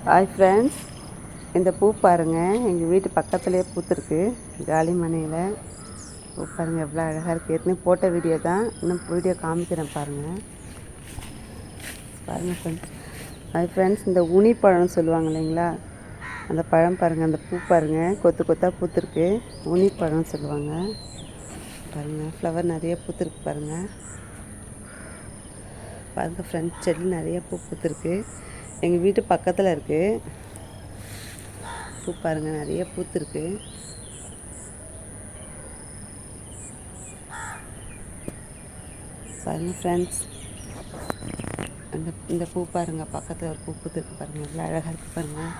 Hi friends, இந்த பூ பாருங்கள், எங்கள் வீட்டு பக்கத்துலேயே பூத்துருக்கு. காலி மனையில் பூ பாருங்கள் எவ்வளோ அழகாக இருக்குது. ஏற்கனவே போட்ட வீடியோ தான், இன்னும் வீடியோ காமிக்கிறேன் பாருங்கள். பாருங்கள் ஃப்ரெண்ட்ஸ். ஹாய் ஃப்ரெண்ட்ஸ், இந்த உனி பழம்னு சொல்லுவாங்க இல்லைங்களா, அந்த பழம் பாருங்கள், அந்த பூ பாருங்கள் கொத்து கொத்தாக பூத்துருக்கு. உனி பழம்னு சொல்லுவாங்க. பாருங்கள் ஃப்ளவர் நிறைய பூத்துருக்கு பாருங்கள். பாருங்கள் ஃப்ரெண்ட்ஸ், செடி நிறைய பூ பூத்துருக்கு. எங்கள் வீட்டு பக்கத்தில் இருக்குது. பூ பாருங்கள் நிறைய பூத்துருக்கு. பாருங்கள் ஃப்ரெண்ட்ஸ், இந்த பூ பாருங்கள், பக்கத்தில் ஒரு பூ பூத்துருக்கு பாருங்கள், எவ்வளோ அழகாக இருக்குது பாருங்கள்.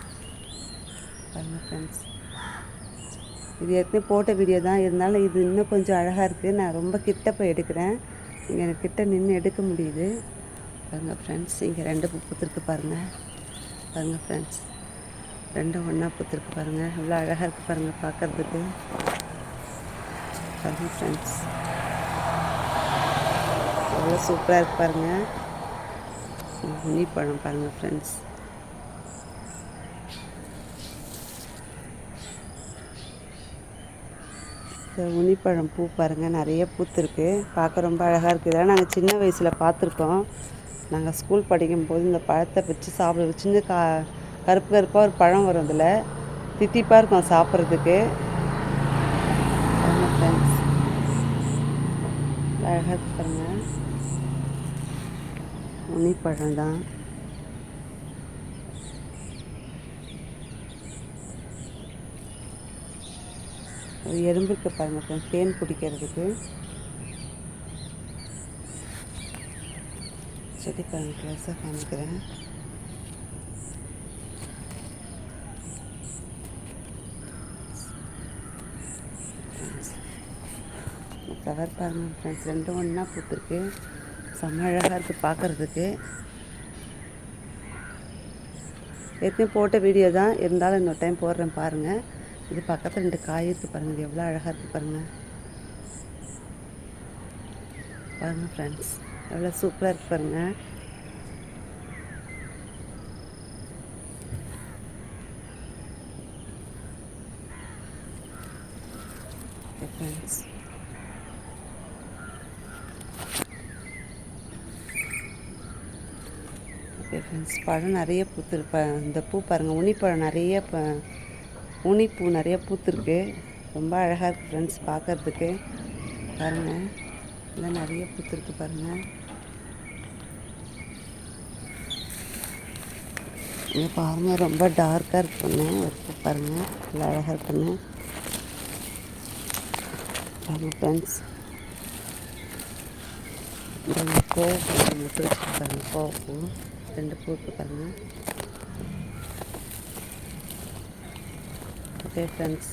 பாருங்கள் ஃப்ரெண்ட்ஸ், இது ஏற்கனவே போட்ட வீடியோ தான், இருந்தாலும் இது இன்னும் கொஞ்சம் அழகாக இருக்குது. நான் ரொம்ப கிட்ட போய் எடுக்கிறேன், இங்கே எனக்கு கிட்ட நின்று எடுக்க முடியுது. பாருங்கள் ஃப்ரெண்ட்ஸ், இங்கே 2 பூ பூத்துருக்கு பாருங்கள். பாருங்கள் ஃப்ரெண்ட்ஸ், 2 ஒன்றா பூத்துருக்கு பாருங்கள், எவ்வளோ அழகாக இருக்குது பாருங்கள் பார்க்குறதுக்கு. பாருங்கள் ஃப்ரெண்ட்ஸ், எவ்வளோ சூப்பராக இருக்குது பாருங்கள். உனி பழம் பாருங்கள் ஃப்ரெண்ட்ஸ். இந்த உனிப்பழம் பூ பாருங்கள் நிறைய பூத்துருக்கு, பார்க்க ரொம்ப அழகாக இருக்குது. இதெல்லாம் நாங்கள் சின்ன வயசில் பார்த்துருக்கோம். நாங்கள் ஸ்கூல் படிக்கும்போது இந்த பழத்தை வச்சு சாப்பிடுவோம். சின்ன கருப்பு கருப்பாக ஒரு பழம் வரும், அதில் தித்திப்பாக இருக்கும் சாப்பிட்றதுக்கு. ஃப்ரெண்ட்ஸ், அழகாக இருக்கு பாருங்கள். உனிப்பழம் தான். ஒரு எறும்பு இருக்குது பாருங்கள் ஃப்ரெண்ட்ஸ், தேன் குடிக்கிறதுக்கு. செடி பாருங்கள், க்ளோஸாக காமிக்கிறேன். ஃப்ளவர் பாருங்கள் ஃப்ரெண்ட்ஸ், 2 ஒன்றா பூத்துருக்கு. செம்ம அழகாக இருக்குது பார்க்குறதுக்கு. ஏற்கனவே போட்ட வீடியோ தான், இருந்தாலும் இன்னொரு டைம் போடுறேன் பாருங்கள். இது பக்கத்தில் 2 காய் இருக்குது பாருங்கள், இது எவ்வளோ அழகாக இருக்குது பாருங்கள். பாருங்கள் ஃப்ரெண்ட்ஸ், எவ்வளோ சூப்பராக இருக்குது பாருங்கள். ஃப்ரெண்ட்ஸ், ஃப்ரெண்ட்ஸ், பழம் நிறைய பூத்துருக்கு. இந்த பூ பாருங்கள், உனிப்பழம் நிறைய உனிப்பூ நிறைய பூத்துருக்கு. ரொம்ப அழகாக இருக்குது ஃப்ரெண்ட்ஸ் பார்க்குறதுக்கு. பாருங்கள், இதெல்லாம் நிறைய பூத்துருக்கு பாருங்கள். இங்கே பாருங்கள், ரொம்ப டார்க்காக இருக்குன்னு ஒரு பூ பாருங்கள், நல்லா அழகாக இருக்குன்னு பாருங்கள் ஃப்ரெண்ட்ஸ். இந்த கோவப்பூ மட்டும் வச்சுட்டு பாருங்கள், கோவப்பூ 2 பூ இருக்குது பாருங்கள். ஓகே ஃப்ரெண்ட்ஸ்,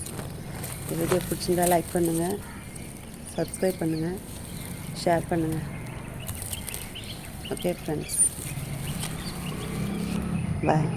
இந்த வீடியோ பிடிச்சிருந்தா லைக் பண்ணுங்கள், சப்ஸ்கிரைப் பண்ணுங்கள், ஷேர் பண்ணுங்கள். ஓகே ஃப்ரெண்ட்ஸ், பாய்.